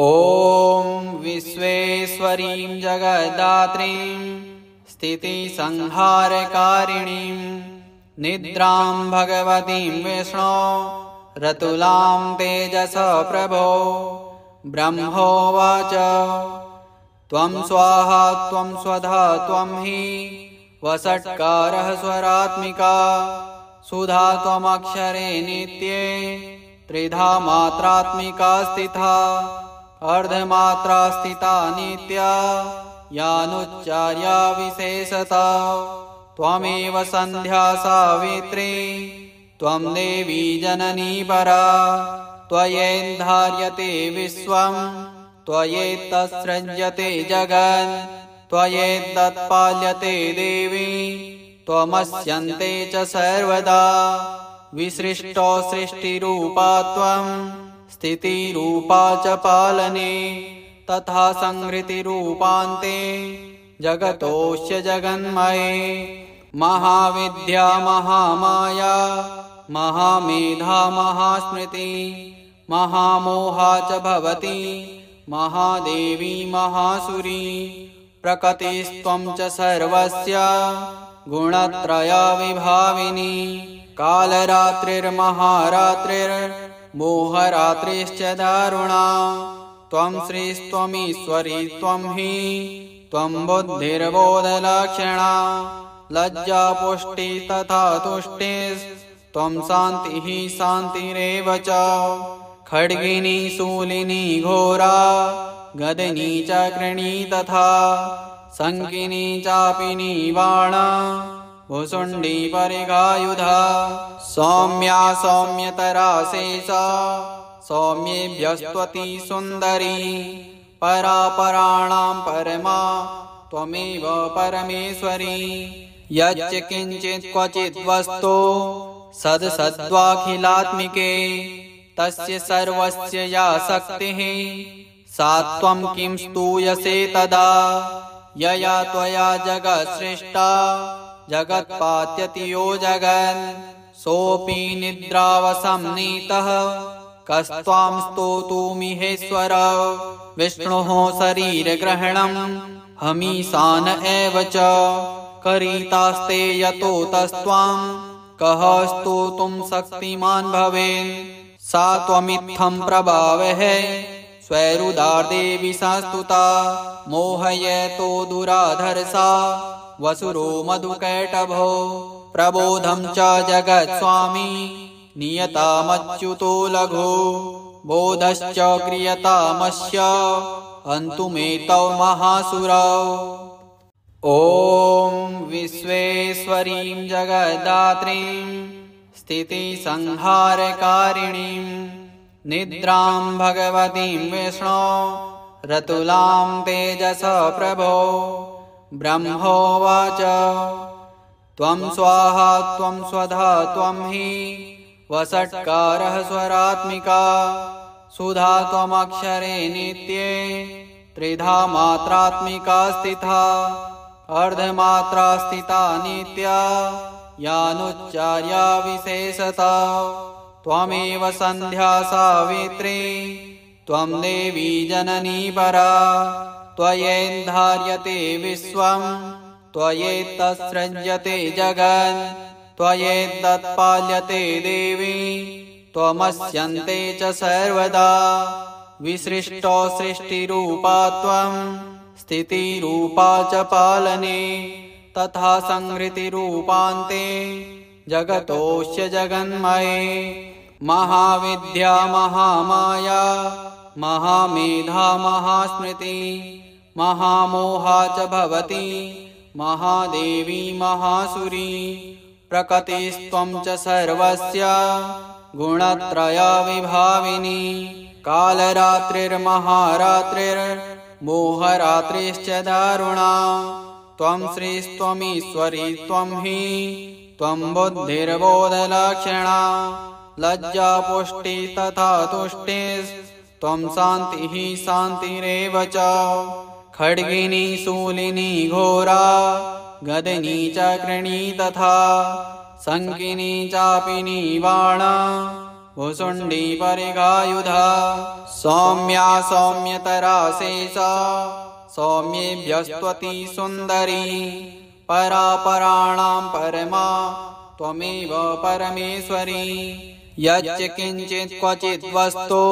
ॐ विश्वेश्वरीं जगद्धात्रीं स्थितिसंहारकारिणीं निद्रां भगवतीं विष्णो रतुलां तेजस प्रभो ब्रह्मोवाच त्वं स्वाहा त्वं स्वधा त्वं हि वषट्कारः स्वरात्मिका सुधा त्वमक्षरे नित्ये त्रिधा मात्रात्मिका स्थिता अर्धमात्रा स्थिता नित्या यानुच्चार्या विशेषता त्वमेव सन्ध्या सावित्री त्वं देवी जननी परा त्वयैर्धार्यते विश्वं त्वयैतत्सृज्यते जगत् त्वयैतत्पाल्यते देवी त्वमस्यन्ते च सर्वदा विसृष्टो सृष्टिरूपा त्वं स्थितिरूपा च पालने तथा संहृतिरूपान्ते जगतोऽस्य जगन्मये महाविद्या महामाया महामेधा महास्मृति महामोहा च भवति महादेवी महासुरी प्रकृतिस्त्वं च सर्वस्य गुणत्रया विभाविनी कालरात्रिर्महारात्रिर्मोहरात्रिश्च दारुणा त्वं श्रीस्त्वमीश्वरी त्वं हि त्वं बुद्धिर्बोधलक्षणा लज्जा पुष्टि तथा तुष्टिस्त्वं शान्तिः शान्तिरेव च खड्गिनी शूलिनी घोरा गदनी चक्रिणी तथा शङ्किनी चापिनी बाणा भुसुण्डी परिगायुधा सौम्या सौम्यतरा शेषा सौम्येभ्यस्त्वति सुन्दरी परापराणां परमा त्वमेव परमेश्वरी यच्च किञ्चित् क्वचित् वस्तु सद्सद्वाखिलात्मिके तस्य सर्वस्य या शक्तिः सा त्वं किं स्तूयसे तदा यया त्वया जगत् सृष्टा जगत्पात्यति यो जगन् सोऽपि निद्रावसंनीतः कस्त्वां स्तोतुमिहेश्वर विष्णोः शरीरग्रहणं हमीशान एव च करितास्ते यतो तस्त्वां कः स्तोतुं शक्तिमान् भवेन् सा त्वमित्थं प्रभावः स्वैरुदार्देवी संस्तुता मोहयतो दुराधर्षा वसुरो मधुकैटभो प्रबोधं च जगत्स्वामी नियतामच्युतो लघु बोधश्च क्रियतामस्य हन्तुमेतौ महासुरौ ॐ विश्वेश्वरीं जगद्धात्रीं स्थितिसंहारकारिणीं निद्रां भगवतीं विष्णो रतुलां तेजस प्रभो ब्रह्मोवाच त्वं स्वाहा त्वं स्वधा त्वं हि वषट्कारः स्वरात्मिका सुधा त्वमक्षरे नित्ये त्रिधा मात्रात्मिका स्थिता अर्धमात्रा स्थिता नित्या यानुच्चार्या विशेषता त्वमेव सन्ध्या सावित्री त्वं देवी जननी परा त्वयैर्धार्यते विश्वं त्वयैतत्सृज्यते जगत् त्वयैतत्पाल्यते देवी त्वमस्यन्ते च सर्वदा विसृष्टो सृष्टिरूपा त्वं स्थितिरूपा च पालने तथा संहृतिरूपान्ते जगतोऽस्य जगन्मये महाविद्या महामाया महामेधा महास्मृति महामोहा च भवति महादेवी महासुरी प्रकृतिस्त्वं च सर्वस्य गुणत्रया विभाविनी कालरात्रिर्महारात्रिर्मोहरात्रिश्च दारुणा त्वं श्रीस्त्वमीश्वरी त्वं हि त्वं बुद्धिर्बोधलक्षणा लज्जा पुष्टि तथा तुष्टिस्त्वं शान्तिः शान्तिरेव च खड्गिनी शूलिनी घोरा गदनी चक्रिणी तथा शङ्किनी चापिनी बाणा भुसुण्डी परिघायुधा सौम्या सौम्यतरा शेषा सौम्येभ्यस्त्वति सुन्दरी परापराणां परमा त्वमेव परमेश्वरी यच्च किञ्चित् क्वचित् वस्तु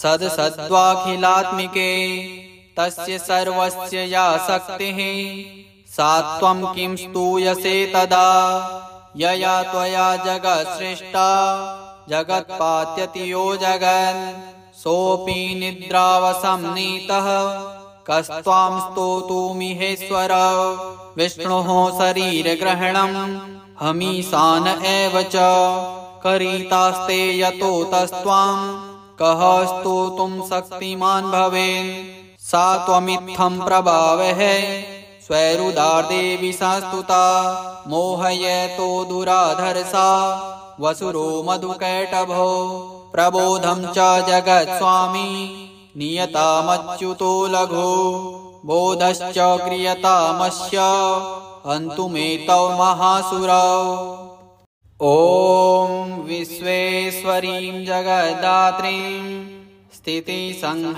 सद्सद्वाखिलात्मिके तस्य सर्वस्य या शक्तिः सा त्वं किं स्तूयसे तदा यया त्वया जगत्सृष्टा जगत्पात्यति यो जगन् सोऽपि निद्रावसंनीतः कस्त्वां स्तोतुमिहेश्वर विष्णोः शरीरग्रहणं हमीशान एव च करितास्ते यतो तस्त्वां कः स्तोतुं शक्तिमान् भवेन् सा त्वमित्थं प्रभावः स्वैरुदार्देवी संस्तुता मोहयतो दुराधर्षा वसुरो मधुकैटभो प्रबोधं च जगत्स्वामी नियतामच्युतो लघो बोधश्च क्रियतामस्य हन्तुमेतौ महासुरौ ॐ विश्वेश्वरीं जगद्धात्रीं स्थितिसंहारकारिणीं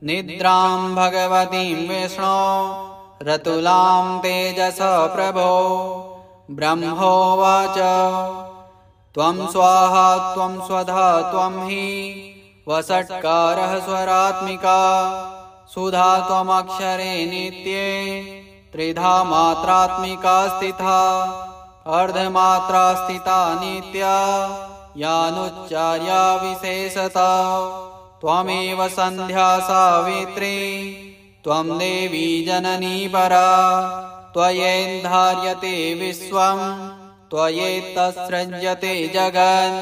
निद्रां भगवतीं विष्णो रतुलां तेजस प्रभो ब्रह्मोवाच त्वं स्वाहा त्वं स्वधा त्वं हि वषट्कारः स्वरात्मिका सुधा त्वमक्षरे नित्ये त्रिधा मात्रात्मिका स्थिता अर्धमात्रा स्थिता नित्या यानुच्चार्या विशेषता त्वमेव सन्ध्या सावित्री त्वं देवी जननी परा त्वयैर्धार्यते विश्वं त्वयैतत्सृज्यते जगन्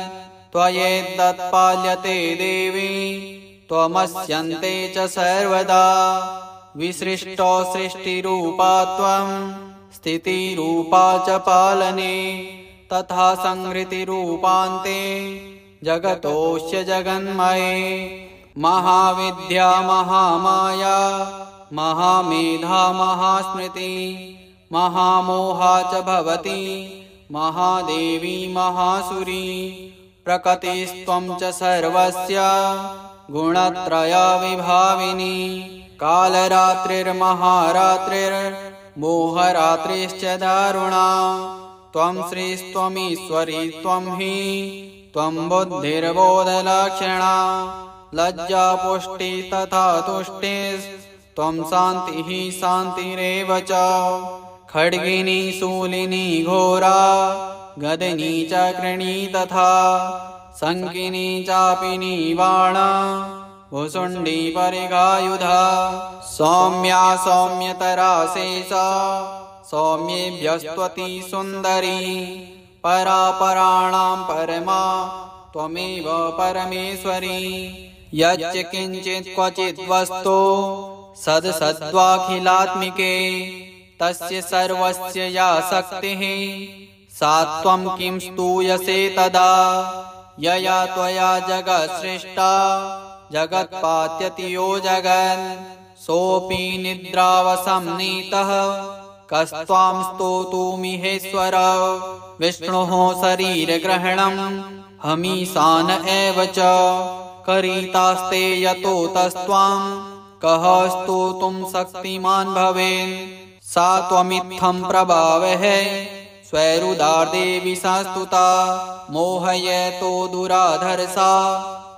त्वयैतत्पाल्यते देवी त्वमस्यन्ते च सर्वदा विसृष्टो सृष्टिरूपा त्वं स्थितिरूपा च पालने तथा संहृतिरूपान्ते जगतोऽस्य जगन्मये महाविद्या महामाया महामेधा महास्मृति महामोहा च भवति महादेवी महासुरी प्रकृतिस्त्वं च सर्वस्य गुणत्रया विभाविनी कालरात्रिर्महारात्रिर्मोहरात्रिश्च दारुणा त्वं श्रीस्त्वमीश्वरी त्वं हि त्वं बुद्धिर्बोधलक्षणा लज्जा पुष्टि तथा तुष्टिस्त्वं शान्तिः शान्तिरेव च खड्गिनी शूलिनी घोरा गदनी चक्रिणी तथा शङ्किनी चापिनी बाणा भुसुण्डी परिघायुधा सौम्या सौम्यतरा शेषा सौम्येभ्यस्त्वति सुन्दरी परापराणां परमा त्वमेव परमेश्वरी यच्च किञ्चित् क्वचित् वस्तु सद्सद्वाखिलात्मिके तस्य सर्वस्य या शक्तिः सा त्वं किं स्तूयसे तदा यया त्वया जगत्सृष्टा जगत्पात्यति यो जगन् सोऽपि निद्रावसंनीतः कस्त्वां स्तोतुमिहेश्वर विष्णोः शरीरग्रहणं हमीशान एव च करितास्ते यतो तस्त्वां कः स्तोतुं शक्तिमान् भवेन् सा त्वमित्थं प्रभावः स्वैरुदार्देवी संस्तुता मोहयतो दुराधर्षा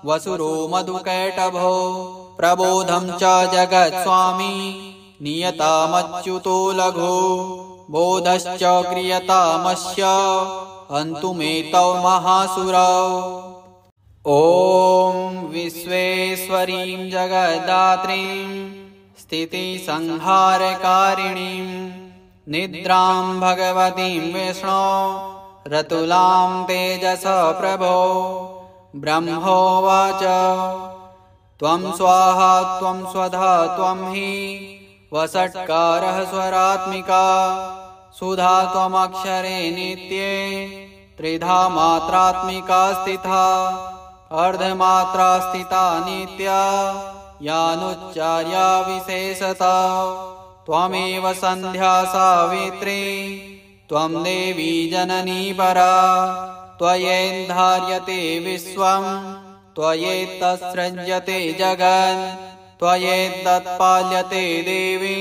वसुरो मधुकैटभो प्रबोधं च जगत्स्वामी नियतामच्युतो लघो बोधश्च क्रियतामस्य हन्तुमेतौ महासुरौ ॐ विश्वेश्वरीं जगद्धात्रीं स्थितिसंहारकारिणीं निद्रां भगवतीं विष्णो रतुलां तेजस प्रभो ब्रह्मोवाच त्वं स्वाहा त्वं स्वधा त्वं हि वषट्कारः स्वरात्मिका सुधा त्वमक्षरे नित्ये त्रिधा मात्रात्मिका स्थिता अर्धमात्रा स्थिता नित्या यानुच्चार्या विशेषता त्वमेव सन्ध्या सावित्री त्वं देवी जननी परा त्वयेन्धार्यते विश्वं त्वयेत्तत्सृज्यते जगन् त्वयेत्तत्पाल्यते देवी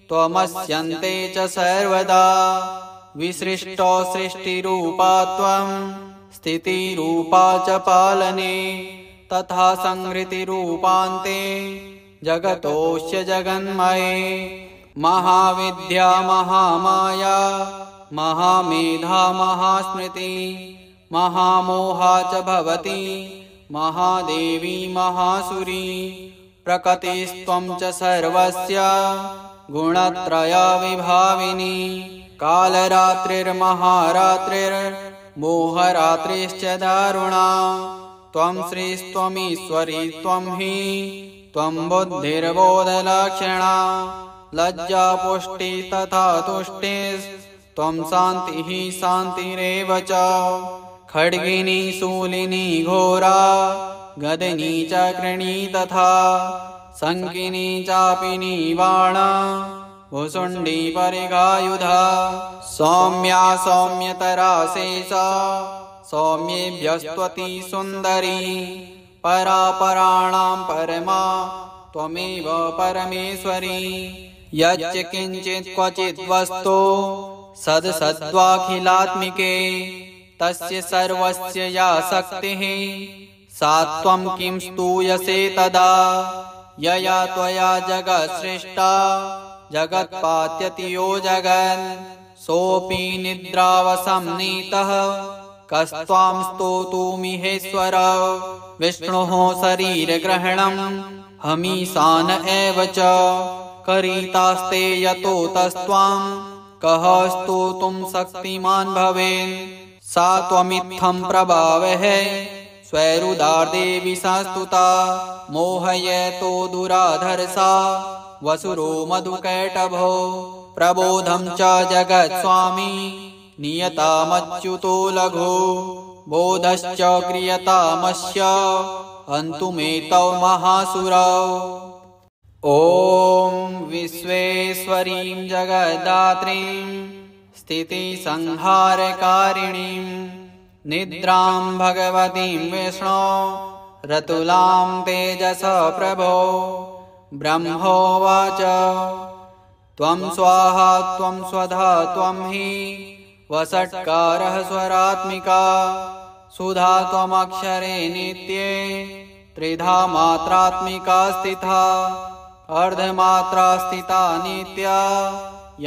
त्वमस्यन्ते च सर्वदा विसृष्टो सृष्टिरूपा त्वं स्थितिरूपा च पालने तथा संहृतिरूपान्ते जगतोऽस्य जगन्मये महाविद्या महामाया महामेधा महास्मृति महामोहा च भवति महादेवी महासुरी प्रकृतिस्त्वं च सर्वस्य गुणत्रया विभाविनी कालरात्रिर्महारात्रिर्मोहरात्रिश्च दारुणा त्वं श्रीस्त्वमीश्वरी त्वं हि त्वं बुद्धिर्बोधलक्षणा लज्जा पुष्टि तथा तुष्टिस्त्वं शान्तिः शान्तिरेव च खड्गिनी शूलिनी घोरा गदनी च कृणी तथा शङ्किनी चापिनी बाणा भुसुण्डी परिघायुधा सौम्या सौम्यतरा शेषा सौम्येभ्यस्त्वति सुन्दरी परापराणां परमा त्वमेव परमेश्वरी यच्च किञ्चित् क्वचित् वस्तु सद्सद्वाखिलात्मिके तस्य सर्वस्य या शक्तिः सा त्वं किं स्तूयसे तदा यया त्वया जगत्सृष्टा जगत्पात्यति यो जगन् सोऽपि निद्रावसंनीतः कस्त्वां स्तोतुमिहेश्वर विष्णोः शरीरग्रहणं हमीशान एव च करितास्ते यतो तस्त्वां कः स्तोतुं शक्तिमान् भवेन् सा त्वमित्थं प्रभावः स्वैरुदार्देवी संस्तुता मोहयतो दुराधर्षा वसुरो मधुकैटभो प्रबोधं च जगत्स्वामी नियतामच्युतो लघो बोधश्च क्रियतामस्य हन्तुमेतौ महासुरौ ॐ विश्वेश्वरीं जगद्धात्रीं स्थितिसंहारकारिणीं निद्रां भगवतीं विष्णो रतुलां तेजस प्रभो ब्रह्मोवाच त्वं स्वाहा त्वं स्वधा त्वं हि वषट्कारः स्वरात्मिका सुधा त्वमक्षरे नित्ये त्रिधा मात्रात्मिका स्थिता अर्धमात्रा स्थिता नित्या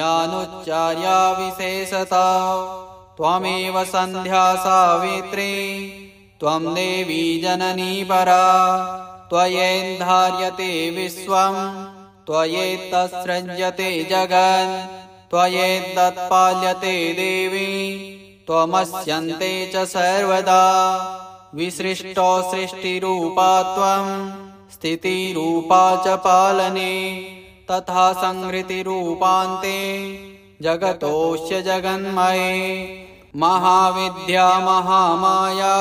यानुच्चार्या विशेषता त्वमेव सन्ध्या सावित्री त्वं देवी जननी परा त्वयेन्धार्यते विश्वं त्वयेत्तत्सृज्यते जगन् त्वयेत्तत्पाल्यते देवी त्वमस्यन्ते च सर्वदा विसृष्टो सृष्टिरूपा त्वं स्थितिरूपा च पालने तथा संहृतिरूपान्ते जगतोऽस्य जगन्मये महाविद्या महामाया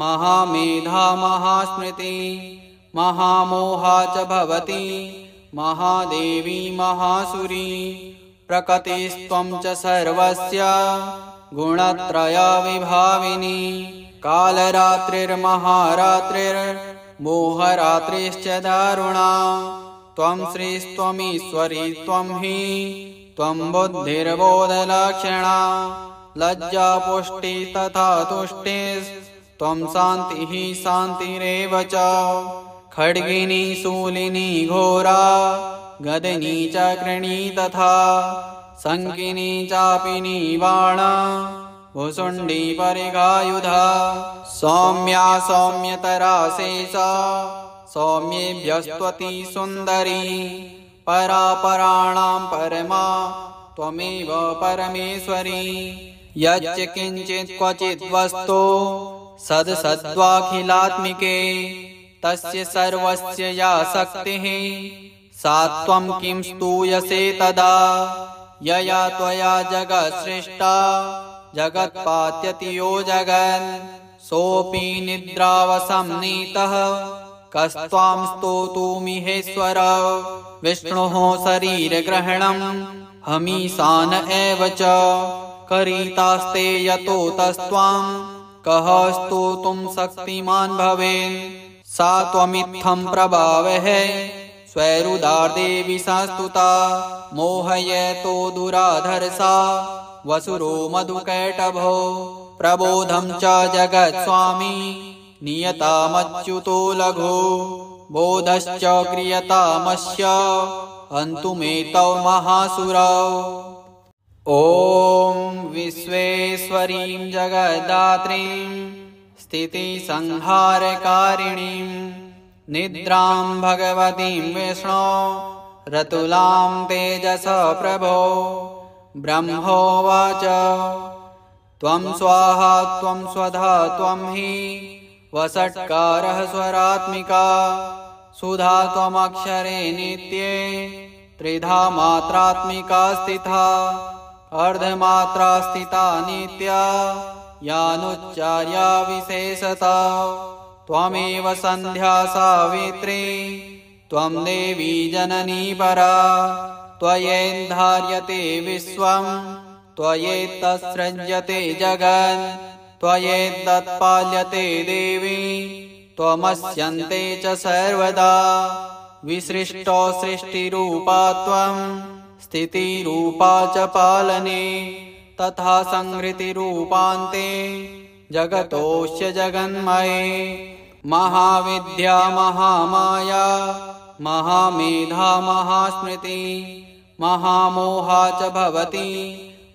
महामेधा महास्मृति महामोहा च भवति महादेवी महासुरी प्रकृतिस्त्वं च सर्वस्य गुणत्रया विभाविनी कालरात्रिर्महारात्रिर्मोहरात्रिश्च दारुणा त्वं श्रीस्त्वमीश्वरी त्वं हि त्वं बुद्धिर्बोधलक्षणा लज्जा पुष्टि तथा तुष्टिस्त्वं शान्तिः शान्तिरेव च खड्गिनी शूलिनी घोरा गदनी च कृणी तथा शङ्किनी चापिनी बाणा भुसुण्डी परिघायुधा सौम्या सौम्यतरा शेषा सौम्येभ्यस्त्वति सुन्दरी परापराणां परमा त्वमेव परमेश्वरी यच्च किञ्चित् क्वचित् वस्तु सद्सद्वाखिलात्मिके तस्य सर्वस्य या शक्तिः सा त्वं किं स्तूयसे तदा यया त्वया जगत्सृष्टा जगत्पात्यति यो जगन् सोऽपि निद्रावसंनीतः कस्त्वां स्तोतुमिहेश्वर विष्णोः शरीरग्रहणं हमीशान एव च करितास्ते यतो तस्त्वां कः स्तोतुं शक्तिमान् भवेन् सा त्वमित्थं प्रभावः स्वैरुदार्दे विसंस्तुता मोहयतो दुराधर्षा वसुरो मधुकैटभो प्रबोधं च जगत्स्वामी नियतामच्युतो लघो बोधश्च क्रियतामस्य हन्तुमेतौ महासुरौ। ॐ विश्वेश्वरीं जगद्धात्रीं स्थितिसंहारकारिणीं निद्रां भगवतीं विष्णो रतुलां तेजस प्रभो ब्रह्मोवाच त्वं स्वाहा त्वं स्वधा त्वं हि वषट्कारः स्वरात्मिका सुधा त्वमक्षरे नित्ये त्रिधा मात्रात्मिका स्थिता अर्धमात्रा स्थिता नित्या यानुच्चार्या विशेषता त्वमेव सन्ध्या सावित्री त्वं देवी जननी परा त्वयैर्धार्यते विश्वं त्वयैतत्सृज्यते जगत् त्वयैतत्पाल्यते देवी त्वमस्यन्ते च सर्वदा विसृष्टो सृष्टिरूपा त्वं स्थितिरूपा च पालने तथा संहृतिरूपान्ते जगतोऽस्य जगन्मये महाविद्या महामाया महामेधा महास्मृति महामोहा च भवति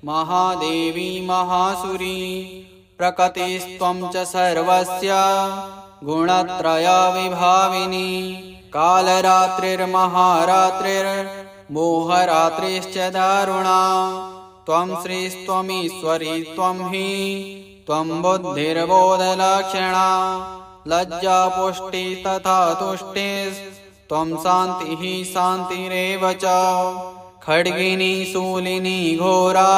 महादेवी महासुरी प्रकृतिस्त्वं च सर्वस्य गुणत्रयविभाविनी कालरात्रिर्महारात्रिर्मोहरात्रिश्च दारुणा त्वं श्रीस्त्वमीश्वरी त्वं हि त्वं बुद्धिर्बोधलक्षणा लज्जा पुष्टि तथा तुष्टिस्त्वं शान्तिः शान्तिरेव च खड्गिनी शूलिनी घोरा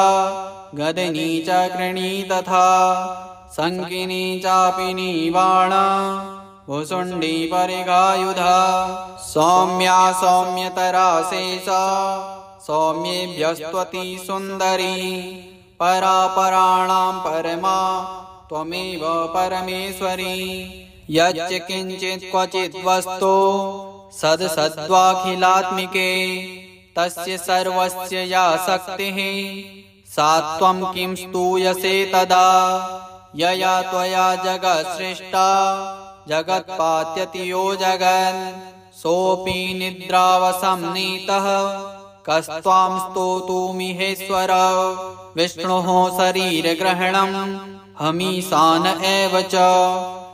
गदिनी चक्रिणी तथा शङ्किनी चापिनी बाणा भुशुण्डी परिघायुधा सौम्या सौम्यतरा शेषा सौम्येभ्यस्त्वति सुन्दरी परापराणां परमा त्वमेव परमेश्वरी यच्च किञ्चित् क्वचित् वस्तु सद्सद्वाखिलात्मिके तस्य सर्वस्य या शक्तिः सा त्वं किं स्तूयसे तदा यया त्वया जगत्सृष्टा जगत्पात्यति यो जगन् सोऽपि निद्रावसंनीतः कस्त्वां स्तोतुमिहेश्वर विष्णोः शरीरग्रहणं हमीशान एव च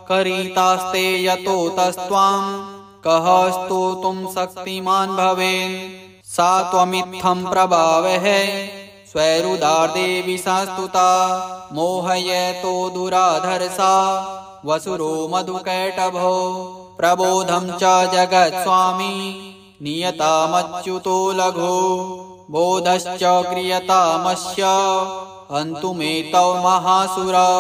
करितास्ते यतो तस्त्वां कः स्तोतुं शक्तिमान् भवेन् सा त्वमित्थं प्रभावः स्वैरुदार्दे विसंस्तुता मोहयतो दुराधर्षा वसुरो मधुकैटभो प्रबोधं च जगत्स्वामी नियतामच्युतो लघो बोधश्च क्रियतामस्य हन्तुमेतौ महासुरौ।